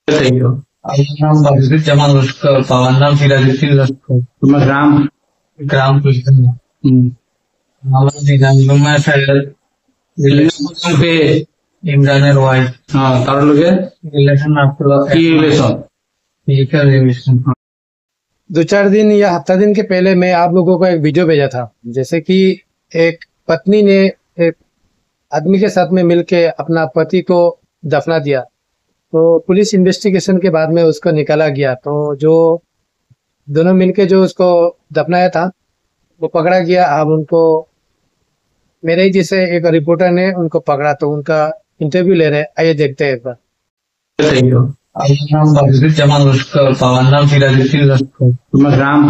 Thank you. আমার নাম বাজিদুর জামান লস্কর, বাবার নাম সিরাজউদ্দিন লস্কর। তোমার গ্রাম? গ্রাম কুলখানি। আমার দিনাজপুর শহর। রিলেশন কে? ইমরানের ওয়াইফ। তার লগে রিলেশন आपको কি রিলেশন? Physical relation. 2-4 दिन या हफ्ता दिन के पहले मैं आप लोगों को एक वीडियो भेजा था, जैसे कि एक पत्नी ने एक आदमी के साथ में मिलके अपना पति को दफना दिया। तो पुलिस इन्वेस्टिगेशन के बाद में उसको निकाला गया, तो जो दोनों मिलके जो उसको दफनाया था वो पकड़ा गया। अब उनको मेरे ही जैसे एक रिपोर्टर ने उनको पकड़ा, तो उनका इंटरव्यू ले रहे। आइए देखते हैं एक बार। Thank you. আমার নাম বাজিদুর জামান লস্কর, বাবার নাম সিরাজউদ্দিন লস্কর। তোমার গ্রাম?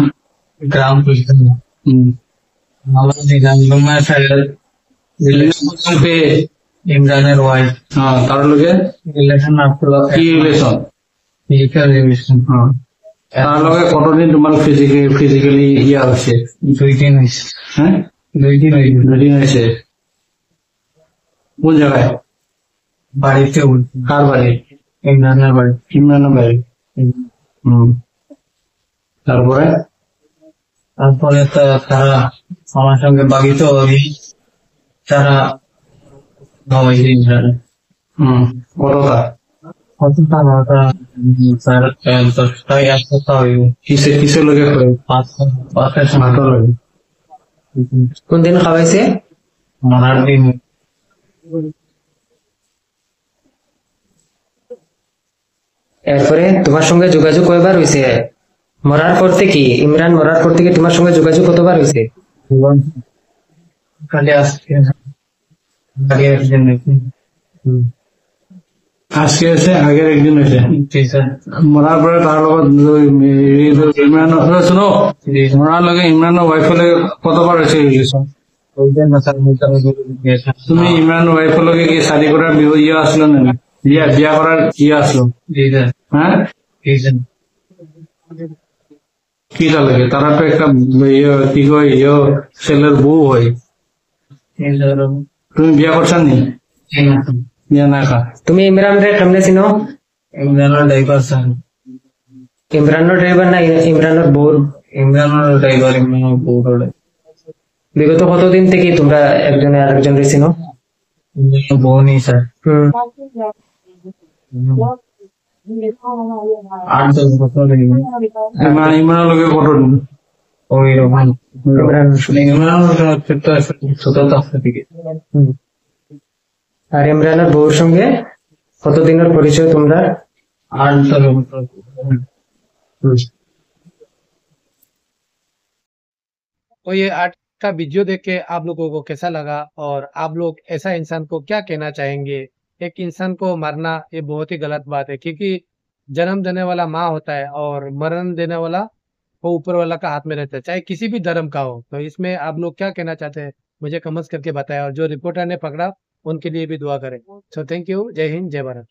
গ্রাম কুলখানি। আমার দিনাজপুর শহর। রিলেশন কে? ইমরানের ওয়াইফ। তার লগে রিলেশন आपको কি রিলেশন? Physical relation. তার লগে কতদিন তোমার ফিজিক্যালি ইয়া হচ্ছে? 2 দিন হয়েছে। হ্যাঁ, 2 দিন হয়েছে। দুদিন হয়েছে। কোন জায়গায়? বাড়িতে বলছি। কার বাড়ি? ইমরানের বাড়ি। ইমরানের বাড়ি। তারপরে তারপরে তো তারা আমার সঙ্গে বাগিতে তারা নবাইছে ইমরান। কতটা? কত টাকা স্যার 10টা 1 সপ্তাহ হইব। কিসের লগে করে? 5 সময় মাতার লগে। কোন দিন খাওয়াইছে? মরার দিন। এরপরে তোমার সঙ্গে যোগাযোগ কয়বার হয়েছে? মরার পর থেকে, ইমরান মরার পর থেকে তোমার সঙ্গে যোগাযোগ কতবার হয়েছে? খালি আজকে আগে একদিন নাকি। আজকে হয়েছে, আগের একদিন হয়েছে। জি স্যার। মরার পরে তার লগত ইমরান শুনো, মরার লগে ইমরানের ওয়াইফের লগে কতবার হয়েছে রিলেশন? ওই দিন না স্যার গেছে। তুমি ইমরান ওয়াইফের লগে কি শাদী করার ইয়ে আসলো না? বিয়া করার ইয়ে আসলো? জি স্যার। হ্যাঁ, জি স্যার। কি লাগে? তারা তো একটা কি কয় ছেলের বউ হয়। জি স্যার। তুমি বিয়া করছেন নি? জি না। বিয়া না খা। তুমি ইমরান রে কেমনে চিনো? ইমরানের ড্রাইভার স্যার। ইমরানের ড্রাইভার না ইমরানের বউর? ইমরানের ড্রাইভার, ইমরানের বউরে। বিগত কতদিন থেকে তোমরা একজনে আরেকজন রে চিনো? ইমরানের বউ নেই স্যার। 8-10 বছর হয়ে গেছে। ইমরানের লগে কতদিন? ওই রকম। ইমরান ছোট থাকতে থেকে। আর ইমরানের বউর সঙ্গে কতদিনের পরিচয় তোমরা? 8-10 বছর। तो ये आज का वीडियो देख के आप लोगों को कैसा लगा, और आप लोग ऐसा इंसान को क्या कहना चाहेंगे? एक इंसान को मारना ये बहुत ही गलत बात है, क्योंकि जन्म देने वाला माँ होता है और मरण देने वाला वो ऊपर वाला का हाथ में रहता है, चाहे किसी भी धर्म का हो। तो इसमें आप लोग क्या कहना चाहते हैं मुझे कमेंट्स करके बताएं, और जो रिपोर्टर ने पकड़ा उनके लिए भी दुआ करें। So thank you. जय हिंद, जय भारत।